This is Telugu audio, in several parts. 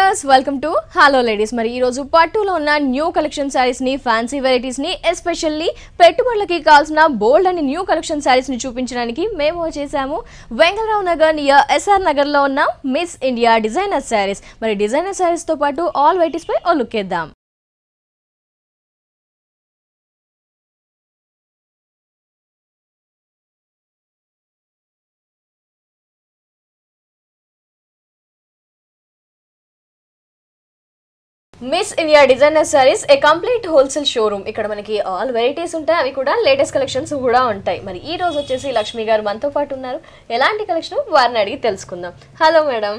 Viewers welcome to hello ladies. మరి ఈ రోజు పట్టులో ఉన్న న్యూ కలెక్షన్ సారీస్ ని, ఫ్యాన్సీ వెరైటీస్ ని, ఎస్పెషల్లీ పెట్టుబడులకి కావాల్సిన బోల్డ్ అండ్ న్యూ కలెక్షన్ సారీస్ ని చూపించడానికి మేము వచ్చేసాము వెంగళరావు నగర్ నియర్ ఎస్ఆర్ నగర్ లో ఉన్న మిస్ ఇండియా డిజైనర్ సారీస్. మరి డిజైనర్ సారీస్ తో పాటు ఆల్ వెరైటీస్ పై ఓ లుక్ వేద్దాం. మిస్ ఇండియా డిజైనర్ సారీస్ ఏ కంప్లీట్ హోల్సేల్ షోరూమ్. ఇక్కడ మనకి ఆల్ వెరైటీస్ ఉంటాయి, అవి కూడా లేటెస్ట్ కలెక్షన్స్ కూడా ఉంటాయి. మరి ఈ రోజు వచ్చేసి లక్ష్మి గారు మనతో పాటు ఉన్నారు. ఎలాంటి కలెక్షన్ వారిని అడిగి తెలుసుకుందాం. Hello madam.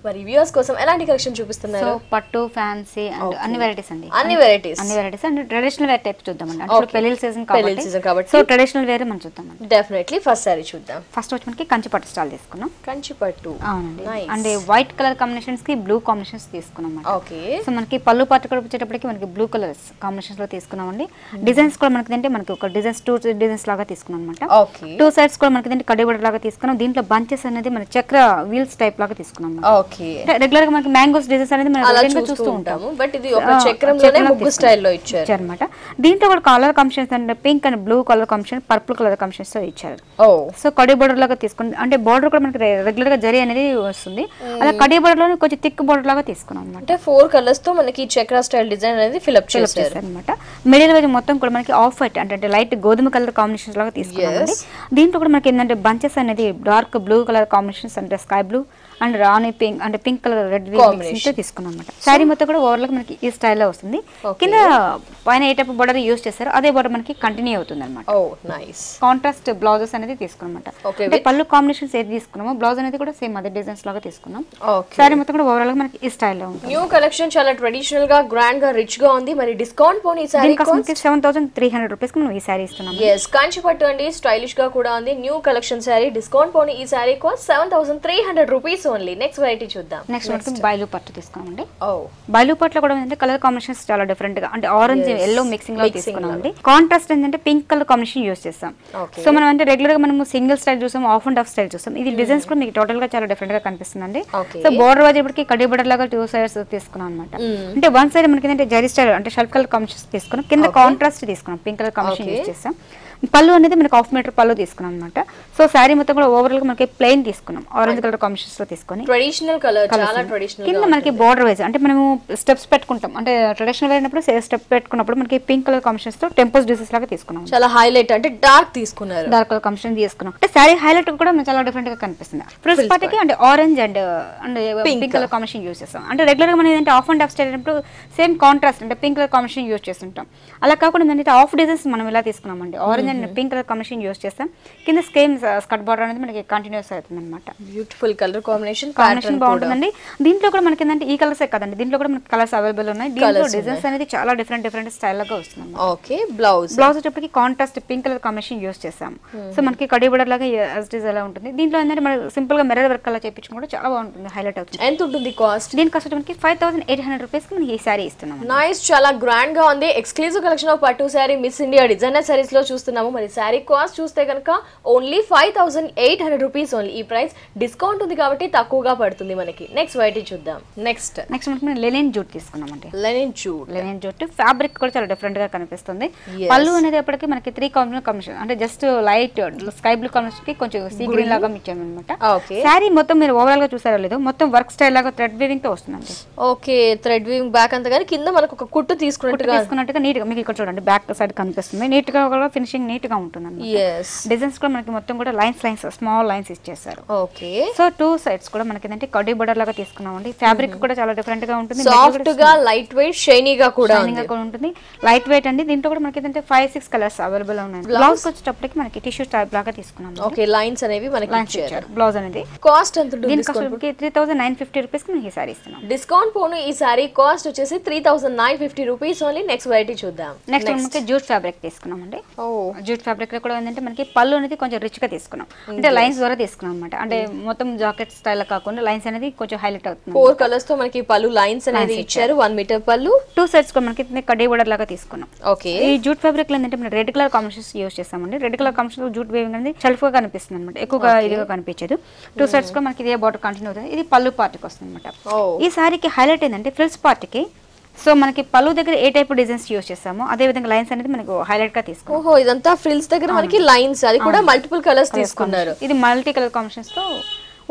మరి వ్యూవర్స్ కోసం ఎలాంటి కలెక్షన్ చూపిస్తున్నారు? పట్టు, ఫ్యాన్సీ అండ్ అన్ని వెరైటీస్ అండి. అన్ని varieties and traditional wear type చూద్దామండి. అంటే పెళ్లి సీజన్ కాబట్టి సో ట్రెడిషనల్ వేర్ మనం చూద్దామండి. డెఫినెట్లీ ఫస్ట్ సారీ చూద్దాం. ఫస్ట్ వచ్చి మనకి కంచి పట్టు స్టైల్ తీసుకున్నాం. కంచి పట్టు, అవునండి. అండ్ వైట్ కలర్ కాంబినేషన్స్ కి బ్లూ కాంబినేషన్స్ తీసుకున్నాం. ఓకే. సో మనకి పళ్ళు పాటు కూడా వచ్చేటప్పటికి మనకి బ్లూ కలర్స్ కాంబినేషన్స్ లో తీసుకున్నామండి. డిజైన్స్ కూడా మనకి అంటే మనకి ఒక డిజైన్స్ 2 డిజైన్స్ లాగా తీసుకున్నాం అనమాట. 2 సైడ్స్ కూడా మనకి అంటే కడ్డీ బోర్డర్ లాగా తీసుకున్నాం. దీంట్లో బంచెస్ అనేది మన చక్ర వీల్స్ టైప్ లాగా తీసుకున్నాం. ఓకే. రెగ్యులర్ గా మనకి మ్యాంగోస్ డిజైన్స్ అనేది మనం చూస్తూ ఉంటాము, బట్ ఇది ఒక చక్రంలోనే ముగ్గు స్టైల్లో ఇచ్చారు అన్నమాట. దీంట్లో కూడా కలర్ కాంబినేషన్స్ అంటే pink and blue colour combination, purple colour combinations తో ఇచ్చారు. సో కడ్డీ బోర్డర్ లాగా తీసుకుని అంటే బోర్డర్ కూడా మనకి రెగ్యులర్ గా జరీ అనేది వస్తుంది. అలా కడ్డీ బోర్డర్ లో కొంచెం థిక్ బోర్డర్ లాగా తీసుకున్నాం అనమాట. అంటే 4 కలర్స్ తో మనకి చక్ర స్టైల్ డిజైన్ అనేది ఫిలప్ చేశారు అన్నమాట. మిడిల్ వైజ్ మొత్తం కూడా మనకి ఆఫ్ వైట్ అంటే లైట్ గోధుమ కలర్ కాంబినేషన్స్ లాగా తీసుకున్నాం. దీంట్లో కూడా మనకి ఏంటంటే బంచెస్ అనేది డార్క్ బ్లూ కలర్ కాంబినేషన్స్ అంటే sky blue and Rani pink అంటే పింక్ కలర్ రెడ్ తీసుకున్నాం అనమాట. శారీ మొత్తం కూడా ఓవర్ మనకి ఈ స్టైల్లో వస్తుంది. కింద పైన ఏ టైప్ బోర్డర్ యూజ్ చేస్తారో అదే బోర్డర్ మనకి కంటిన్యూ అవుతుంది అనమాట. కాంట్రాస్ట్ బ్లౌజెస్ అనేది తీసుకున్నాం. అంటే పళ్ళు కాంబినేషన్స్ ఏది తీసుకున్నామో బ్లౌజ్ అనేది కూడా సేమ్ అదే డిజైన్స్ లాగా తీసుకున్నాం. శారీ మొత్తం కూడా ఓవరాల్ గా మనకి ఈ స్టైల్లో ఉంటుంది. న్యూ కలెక్షన్ చాలా ట్రెడిషనల్ గా గ్రాండ్ గా రిచ్ గా ఉంది. మరి డిస్కౌంట్ పోనీ ఈ సారీ కాస్ట్ 7300 రూపీస్ కి మనం ఈ సారీ ఇస్తున్నాం. yes కంచి పట్టు అండి, స్టైలిష్ గా కూడా ఉంది. న్యూ కలెక్షన్ సారీ, డిస్కౌంట్ పోనీ ఈ sorry cost 7300 rupees only. Next variety చూద్దాం. నెక్స్ట్ మనకి బైలు పట్టు తీసుకున్నామండి. బైలు పట్టులో కూడా ఏంటంటే కలర్ కాంబినేషన్స్ చాలా డిఫరెంట్ గా అంటే ఆరెంజ్ ఎల్లో మిక్సింగ్ లో తీసుకున్నామండి. కాంట్రాస్ట్ ఏంటంటే పింక్ కలర్ కాంబినేషన్ యూస్ చేస్తాం. సో మనం అంటే రెగ్యులర్ గా మనం సింగిల్ స్టైల్ చూసాం, ఆఫ్ అండ్ ఆఫ్ స్టైల్ చూసాం. ఇది డిజైన్స్ కూడా మీకు టోటల్ గా చాలా డిఫరెంట్ గా కనిపిస్తుంది. సో బోర్డర్ వచ్చేప్పటికి కడ్డీ బోర్డర్ లాగా 2 సైడ్స్ తీసుకున్నాం అనమాట. అంటే 1 సైడ్ మనకి ఏంటంటే జరీ స్టైల్ అంటే షెల్ఫ్ కలర్ కాంబినేషన్ తీసుకున్నాం. కింద కాంట్రాస్ట్ తీసుకున్నాం, పింక్ కలర్ కాంబినేషన్ యూస్ చేస్తాం. పళ్ళు అనేది మనకి 1/2 మీటర్ పళ్ళు తీసుకున్నాం అనమాట. సో శారీ మొత్తం కూడా ఓవరాల్ గా మనకి ప్లెయిన్ తీసుకున్నాం, ఆరెంజ్ కలర్ కాంబినేషన్స్ లో తీసుకొని ట్రెడిషనల్ కలర్ చాలా ట్రెడిషనల్. కింద మనకి బోర్డర్ వైజ్ అంటే మనము స్టెప్స్ పెట్టుకుంటాం, అంటే ట్రెడిషనల్ అయినప్పుడు స్టెప్ పెట్టుకున్నప్పుడు మనకి పింక్ కలర్ కాంబినేషన్స్ తో టెంపుల్స్ డిజైన్స్ లాగా తీసుకున్నాం. చాలా హైలైట్ అంటే డార్క్ తీసుకున్నారు, డార్క్ కలర్ కాంబినేషన్ తీసుకున్నాం. అంటే శారీ హైలైట్ కూడా చాలా డిఫరెంట్ గా కనిపిస్తుంది. ఫ్రిల్స్ పార్టీకి అంటే orange and pink colour combination use చేస్తాం. అంటే రెగ్యులర్ గా మనం ఏంటంటే ఆఫ్ అండ్ ఆఫ్ స్టైల్ అయినప్పుడు సేమ్ కాంట్రాస్ట్ అంటే పింక్ కలర్ కాంబినేషన్ యూస్ చేస్తుంటాం. అలా కాకుండా ఏంటంటే ఆఫ్ డిజైన్స్ మనం ఇలా తీసుకున్నామండి. Orange and pink colour combination use చేస్తాం. కింద స్కేమ్ స్కర్ట్ బార్డర్ అనేది మనకి కంటిన్యూస్ అవుతుంది అనమాట. బ్యూటిఫుల్ కలర్ కాంబినేషన్ బాగుంటుందండి. దీంట్లో కూడా మనకి ఏంటంటే ఈ కలర్స్ కదండి, దీంట్లో కూడా మనకి కలర్స్ అవైలబుల్ ఉన్నాయి. దీంట్లో డిజైన్స్ అనేది చాలా డిఫరెంట్ స్టైల్ లాగా వస్తుంది. ఓకే. బ్లౌజ్ వచ్చేప్పటికి contrast pink colour combination use చేస్తాం. సో మనకి కడ్డీ బోర్డర్ లాగా ఎలా ఉంటుంది. దీంట్లో ఏంటంటే మనం సింపుల్ గా మిర్రర్ వర్క్ అలా చేయించుకుని కూడా చాలా బాగుంటుంది, హైలైట్ అవుతుంది. ఎంత ఉంటుంది కాస్ట్? దీని కాస్ట్ మనకి 5800 రూపీస్ కి మనకి ఈ సారీ ఇస్తున్నాం. నైస్, చాలా గ్రాండ్ గా ఉంది. ఎక్స్క్లూజివ్ కలెక్షన్ ఆఫ్ పట్టు sorry miss India designer saris లో చూస్తున్నాము. మరి సారీ కాస్ట్ చూస్తే కనుక ఓన్లీ 5800 రూపీస్ ఓన్లీ. ఈ ప్రైస్ డిస్కౌంట్ ఉంది కాబట్టి తక్కువగా పడుతుంది మనకి. నెక్స్ట్ వెరైటీ చూద్దాం. నెక్స్ట్ మనకి లెనిన్ జూట్ తీసుకున్నామండి. లెనిన్ జూట్ ఫ్యాబ్రిక్ కూడా చాలా డిఫరెంట్ గా కనిపిస్తుంది. పళ్ళు అనేది ఎప్పటికీ మనకి 3 కాంబినేషన్ అంటే just light sky blue combination కి కొంచెం సీ గ్రీన్ లాగా ఇచ్చాము అనమాట. సారీ మొత్తం మీరు ఓవరాల్ గా చూసారో లేదో మొత్తం వర్క్ స్టైల్ లాగా థ్రెడ్ వీవింగ్ తో వస్తుందండి. ఓకే, థ్రెడ్ వీవింగ్ బ్యాక్ అంతా కానీ కింద మనకు ఒక కుట్టు తీసుకున్నట్టుగా నీట్ గా మీకు ఇక్కడ చూడండి బ్యాక్ సైడ్ కనిపిస్తుంది. నీట్ గా కూడా ఫినిషింగ్ నీట్ గా ఉంటుంది. డిజైన్స్ కూడా మనకి మొత్తం కూడా లైన్స్ స్మాల్ లైన్స్ ఇచ్చేసారు. ఓకే. సో 2 సైడ్స్ కూడా మనకి ఏంటంటే కడ్డీ బోర్డర్ లాగా తీసుకున్నామండి. ఫ్యాబ్రిక్ కూడా చాలా డిఫరెంట్ గా ఉంటుంది, సాఫ్ట్ గా లైట్ వెయిట్ షైనీగా కూడా ఉంటుంది. లైట్ వెయిట్ అండి. దీంట్లో కూడా మనకి ఏంటంటే 5-6 కలర్స్ అవైలబుల్ ఉన్నాయి. బ్లౌజ్ వచ్చేటప్పటికి మనకి టిష్యూ టైప్ లాగా తీసుకున్నాం. ఓకే, లైన్స్ అనేవి మనకి ఇచ్చారు. బ్లౌజ్ అనేది కాస్ట్ ఎంత ఉంటుంది? దీని కాస్ట్ 3950 రూపీస్ కి మనకి ఈ సారీ ఇస్తున్నాం. డిస్కౌంట్ పోను ఈ సారీ కాస్ట్ వచ్చేసి 3950 రూపీస్ ఓన్లీ. నెక్స్ట్ వెరైటీ చూద్దాం. నెక్స్ట్ మనకి జూట్ ఫ్యాబ్రిక్ తీసుకున్నామండి. జూట్ ఫ్యాబ్రిక్ లో కూడా ఏంటంటే మనకి పళ్ళు అనేది కొంచెం రిచ్ గా తీసుకున్నాం, అంటే లైన్స్ ద్వారా తీసుకున్నాం అనమాట. అంటే మొత్తం జాకెట్ స్టైల్ కాకుండా లైన్స్ అనేది కొంచెం హైలైట్ అవుతుంది. 4 కలర్స్ తో మనకి పళ్ళు లైన్స్ అనేది ఇచ్చారు. 1 మీటర్ పళ్ళు, 2 సైడ్స్ కూడా మనకి కడ్డీ బోర్డర్ లాగా తీసుకున్నాం. ఓకే. ఈ జూట్ ఫ్యాబ్రిక్ లో ఏంటంటే మనం రెడ్ కలర్ కాంబినేషన్స్ యూస్ చేస్తామండి. Red colour combination jute weaving అనేది షెల్ఫ్ గా కనిపిస్తుంది అనమాట, ఎక్కువగా ఇదిగా కనిపించదు. 2 సైడ్స్ కూడా మనకి ఇదే బోర్డర్ కంటిన్యూ అవుతుంది. ఇది పళ్ళు పార్టీకి వస్తుంది అనమాట. ఈ సారీకి హైలైట్ ఏంటంటే ఫ్రిల్స్ పార్టీకి సో మనకి పళ్ళు దగ్గర ఏ టైప్ డిజైన్స్ యూస్ చేస్తామో అదే విధంగా లైన్స్ అనేది మనకు హైలైట్ గా తీసుకున్నాం. ఓహో, ఇదంతా ఫ్రిల్స్ దగ్గర మనకి లైన్స్, అది కూడా మల్టిపుల్ కలర్స్ తీసుకున్నారు. ఇది మల్టీ కలర్ కాంబినేషన్స్ తో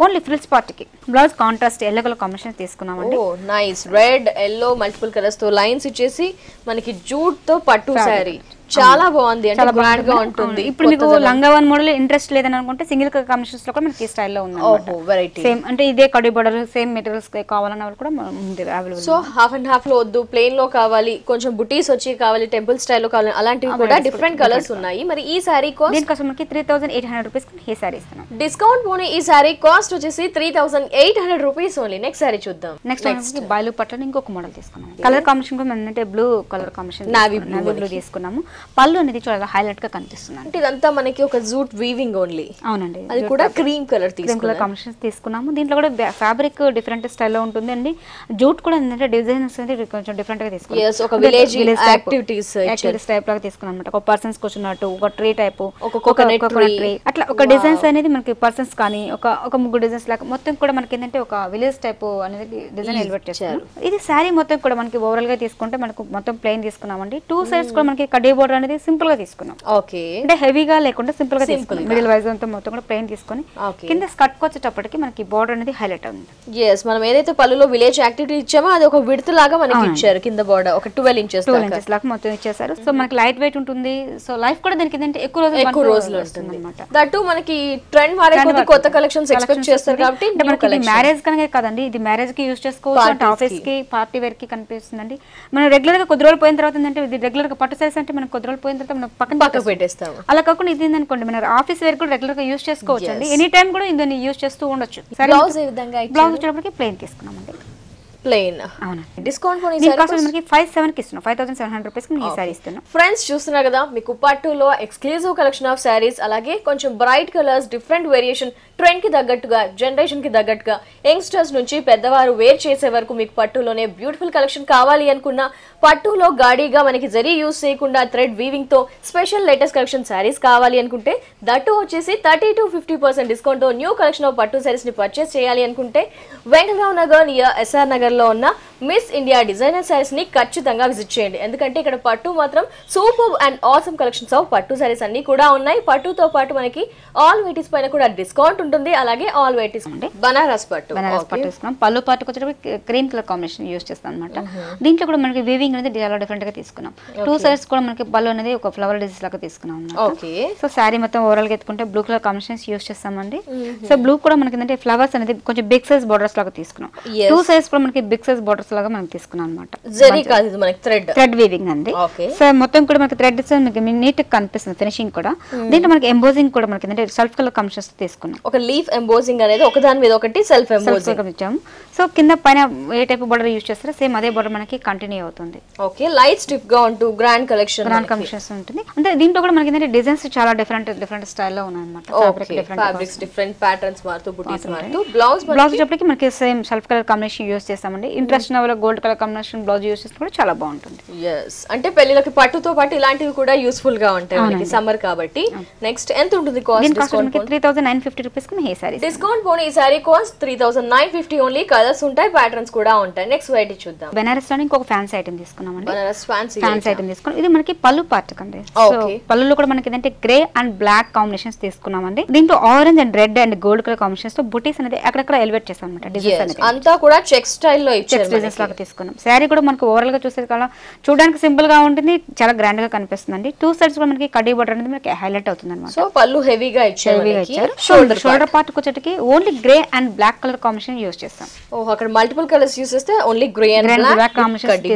ఓన్లీ ఫ్రిల్స్ పార్టీకి. Blouse contrast yellow colour combination తీసుకున్నామండి. Oh nice, red yellow multiple colours తో లైన్స్ ఇచ్చేసి మనకి జూట్ తో పట్టు శారీ చాలా బాగుంది, అంటే గ్రాండ్ గా ఉంటుంది. ఇప్పుడు మీకు లంగావన్ మోడల్ ఇంట్రెస్ట్ లేదని అనుకుంటే సింగిల్ కలర్ కాంబినేషన్స్ లో కూడా మనకి ఈ స్టైల్లో ఉంది. సేమ్ అంటే ఇదే కడి బోర్డర్ సేమ్ మెటీరియల్స్ కావాలన్న వాళ్ళు కూడా ఉంది available. So half and half లో వద్దు, ప్లెయిన్ లో కావాలి, కొంచెం బుటీస్ వచ్చి కావాలి, టెంపుల్ స్టైల్లో కావాలి, అలాంటివి కూడా డిఫరెంట్ కలర్స్ ఉన్నాయి. మరి ఈ సారీ కాస్ట్ దీనికోసం మనకి 3800 రూపీస్ ఈ సారీ ఇస్తున్నాం. డిస్కౌంట్ పోనీ ఈ సారీ కాస్ట్ వచ్చేసి 3800 రూపీస్ ఓన్లీ. నెక్స్ట్ సారీ చూద్దాం. నెక్స్ట్ బయలు పట్ల ఇంకొక మోడల్ తీసుకున్నాం. కలర్ కాంబినేషన్ కూడా అంటే blue colour combination navy blue తీసుకున్నాము. పళ్ళు అనేది చాలా హైలైట్ గా కనిపిస్తుంది. అంటే ఇదంతా మనకి ఒక జూట్ వీవింగ్ ఓన్లీ. అవునండి, అది కూడా క్రీమ్ కలర్ కాంబినేషన్ తీసుకున్నాము. దీంట్లో కూడా ఫ్యాబ్రిక్ డిఫరెంట్ స్టైల్లో ఉంటుంది అండి. జూట్ కూడా ఏంటంటే డిజైన్స్ అనేది కొంచెం డిఫరెంట్ గా తీసుకున్నాం. ఒక విలేజ్ యాక్టివిటీస్ టైప్ లాగా తీసుకున్నాం అనమాట. ఒక పర్సన్స్ కూర్చున్నట్టు, ఒక ట్రీ టైప్, ఒక కోకోనట్ ట్రీ, అట్లా ఒక డిజైన్స్ అనేది మనకి పర్సన్స్ కానీ ఒక ముగ్గురు డిజైన్స్ లాగా మొత్తం కూడా మనకి ఏంటంటే ఒక విలేజ్ టైప్ అనేది డిజైన్ ఎలివేట్ చేశారు. ఇది శారీ మొత్తం కూడా మనకి ఓవరాల్ గా తీసుకుంటే మనకు మొత్తం ప్లెయిన్ తీసుకున్నామండి. 2 సైడ్స్ కూడా మనకి కడ్డీ బోర్డర్ అనేది సింపుల్ గా తీసుకున్నాం. ఓకే, అంటే హెవీగా లేకుండా సింపుల్ గా తీసుకున్నాం. మిడిల్ వైజ్ అంతా మొత్తం కూడా ప్లెయిన్ తీసుకొని కింద స్కర్ట్ వచ్చేటప్పటికి మనకి బోర్డర్ అనేది హైలైట్ అవుతుంది. మనం ఏదైతే పళ్ళులో విలేజ్ యాక్టివిటీ ఇచ్చామో అది ఒక విడత లాగా మనకి ఇచ్చారు. కింద బోర్డర్ ఒక 12 ఇంచెస్ లాగా మొత్తం ఇచ్చేసారు. సో మనకి లైట్ వెయిట్ ఉంటుంది. సో లైఫ్ కూడా దానికి ఏంటంటే ఎక్కువ రోజులు వస్తుంది అనమాట. దట్టు మనకి ట్రెండ్ మారే కొద్ది కొత్త కలెక్షన్స్ ఎక్స్పెక్ట్ చేస్తారు కాబట్టి మనకి మ్యారేజ్ కనుక కాదండి, ఇది మ్యారేజ్ కి యూస్ చేసుకోవచ్చు, అంటే ఆఫీస్ కి పార్టీ వేర్ కి కనిపిస్తుందండి. మనం రెగ్యులర్ గా కొద్ది రోజులు పోయిన తర్వాత ఏంటంటే ఇది రెగ్యులర్ గా పట్టు సైజ్ అంటే మనం కొద్ది రోజులు పోయిన తర్వాత మనం పక్కన పెట్టేస్తాం. అలా కాకుండా ఇది ఏంటనుకోండి మన ఆఫీస్ వేర్ కూడా రెగ్యులర్ గా యూస్ చేసుకోవచ్చు అండి. ఎనీ టైం కూడా దీన్ని యూస్ చేస్తూ ఉండొచ్చు. బ్లౌజ్ ఏ విధంగా బ్లౌజ్ వచ్చేటప్పటికి ప్లెయిన్ తీసుకున్నామండి. ప్లెయిన్. డిస్కౌంట్ మనకి 5700 కి ఇస్తున్నాం. 5700 రూపీస్ కి ఈ సారీ ఇస్తున్నాం. ఫ్రెండ్స్ చూస్తున్నారు కదా, మీకు పట్టులో ఎక్స్క్లూజివ్ కలెక్షన్ ఆఫ్ సారీస్, అలాగే కొంచెం bright colours, different variation, trend కి తగ్గట్టుగా, జనరేషన్ కి తగ్గట్టుగా, యంగ్స్టర్స్ నుంచి పెద్దవారు వేర్ చేసే వరకు మీకు పట్టులోనే బ్యూటిఫుల్ కలెక్షన్ కావాలి అనుకున్నా, పట్టులో గాడీగా మనకి జరీ యూస్ చేయకుండా థ్రెడ్ వీవింగ్ తో స్పెషల్ లేటెస్ట్ కలెక్షన్ సారీస్ కావాలి అనుకుంటే, దట్టు వచ్చేసి 30 to 50% డిస్కౌంట్ తో న్యూ కలెక్షన్ ఆఫ్ పట్టు సారీస్ ని పర్చేస్ చేయాలి అనుకుంటే వెంకటరావు నగర్ నియర్ ఎస్ఆర్ నగర్ లో ఉన్న మిస్ ఇండియా డిజైనర్ సారీస్ ని ఖచ్చితంగా విజిట్ చేయండి. ఎందుకంటే ఇక్కడ పట్టు మాత్రం super and awesome collections of పట్టు సారీస్ అన్ని కూడా ఉన్నాయి. పట్టుతో పాటు మనకి ఆల్ వెరైటీస్ పైన కూడా డిస్కౌంట్ ఉంటుంది. అలాగే ఆల్ వెరైటీస్ బనారస్ పట్టు తీసుకున్నాం. పళ్ళు పాటుకు వచ్చేటప్పుడు క్రీమ్ కలర్ కాంబినేషన్ యూస్ చేస్తాం అనమాట. దీంట్లో కూడా మనకి వీవింగ్ అనేది చాలా డిఫరెంట్ గా తీసుకున్నాం. 2 సైడ్స్ కూడా మనకి పళ్ళు అనేది ఒక ఫ్లవర్ డిజైన్ లాగా తీసుకున్నాం అన్నమాట. సో శారీ మొత్తం ఓవరాల్ గా ఎత్తుకుంటే బ్లూ కలర్ కాంబినేషన్స్ యూస్ చేస్తామండి. సో బ్లూ కూడా మనకి ఏంటంటే ఫ్లవర్స్ అనేది కొంచెం బిగ్ సైజ్ బోర్డర్స్ లాగా తీసుకున్నాం. 2 సైడ్స్ కూడా మనకి బిగ్ సైజ్ బోర్డర్స్ లాగా మనం తీసుకున్నాం అనమాట. థ్రెడ్ వీవింగ్ అండి. సో మొత్తం కూడా మనకి థ్రెడ్ నీట్ గా కనిపిస్తుంది ఫినిషింగ్ కూడా. దీంట్లో మనకి ఎంబోజింగ్ కూడా మనకి ఏంటంటే సెల్ఫ్ కలర్ కాంబినేషన్స్ తీసుకున్నాం. ఒక లీఫ్ ఎంబోజింగ్ అనేది ఒక దాని మీద ఒకటి సెల్ఫ్ ఎంబోజింగ్ ఇచ్చాము. సో కింద పైన ఏ టైప్ బోర్డర్ యూస్ చేస్తారో సేమ్ అదే బోర్డర్ మనకి కంటిన్యూ అవుతుంది. ఓకే, లైట్ స్టిఫ్ గా ఉంటూ గ్రాండ్ కలెక్షన్స్ ఉంటుంది. అంటే దీంట్లో కూడా మనకి ఏంటంటే డిజైన్స్ చాలా డిఫరెంట్ స్టైల్లో ఉన్నాయి అన్నమాట. ఫ్యాబ్రిక్స్ డిఫరెంట్ ప్యాటర్న్స్ మారుతూ, బుటీస్ మారుతూ. బ్లౌజ్ వచ్చేప్పటికి మనకి same self colour combination use చేస్తామండి. ఇంట్రెస్ట్ ఉన్న gold colour combination blouse use చేస్తే కూడా చాలా బాగుంటుంది. అంటే పెళ్లిలకి పట్టుతో పాటు ఇలాంటివి కూడా యూస్ఫుల్ గా ఉంటాయి మనకి సమ్మర్ కాబట్టి. నెక్స్ట్ ఎంత ఉంటుంది కాస్ట్? 3950 రూపీస్ కి ఈ సారీ డిస్కౌంట్ పోనీ. ఈ సారీ కాస్ట్ 3950 ఓన్లీ. కలర్స్ ఉంటాయి, ప్యాటర్న్స్ కూడా ఉంటాయి. నెక్స్ట్ వెరైటీ చూద్దాం. బెనారస్ లో ఇంకొక ఫ్యాన్సీ ఐటమ్ తీసుకున్నామండి. బెనారస్ ఫ్యాన్సీ ఐటమ్ తీసుకున్నాం. ఇది మనకి పళ్ళు పార్ట్ కండి. సో పళ్ళులో కూడా మనకి ఏంటంటే గ్రే అండ్ బ్లాక్ కాంబినేషన్స్ తీసుకున్నామండి. దీంట్లో orange and red and gold colour combinations తో బుటీస్ అనేది అక్కడక్కడ ఎలివేట్ చేస్తాం అనమాట. డిజైన్స్ అంతా కూడా చెక్ స్టైల్ లో ఇచ్చారు. డిజైన్స్ లాగా తీసుకున్నాం. శారీ కూడా మనకి ఓవరాల్ గా చూసే కల్లా చూడడానికి సింపుల్ గా ఉంటుంది, చాలా గ్రాండ్ గా కనిపిస్తుంది. 2 సైడ్స్ కూడా మనకి కడ్డీ బోర్డర్ అనేది మనకి హైలైట్ అవుతుంది అనమాట. సో పళ్ళు హెవీగా ఇచ్చారు. షోల్డర్ పార్ట్ వచ్చేటికి only grey and black colour combination use చేస్తాం. అక్కడ మల్టిపుల్ కలర్స్ యూస్ చేస్తే only grey and black combination కడ్డీ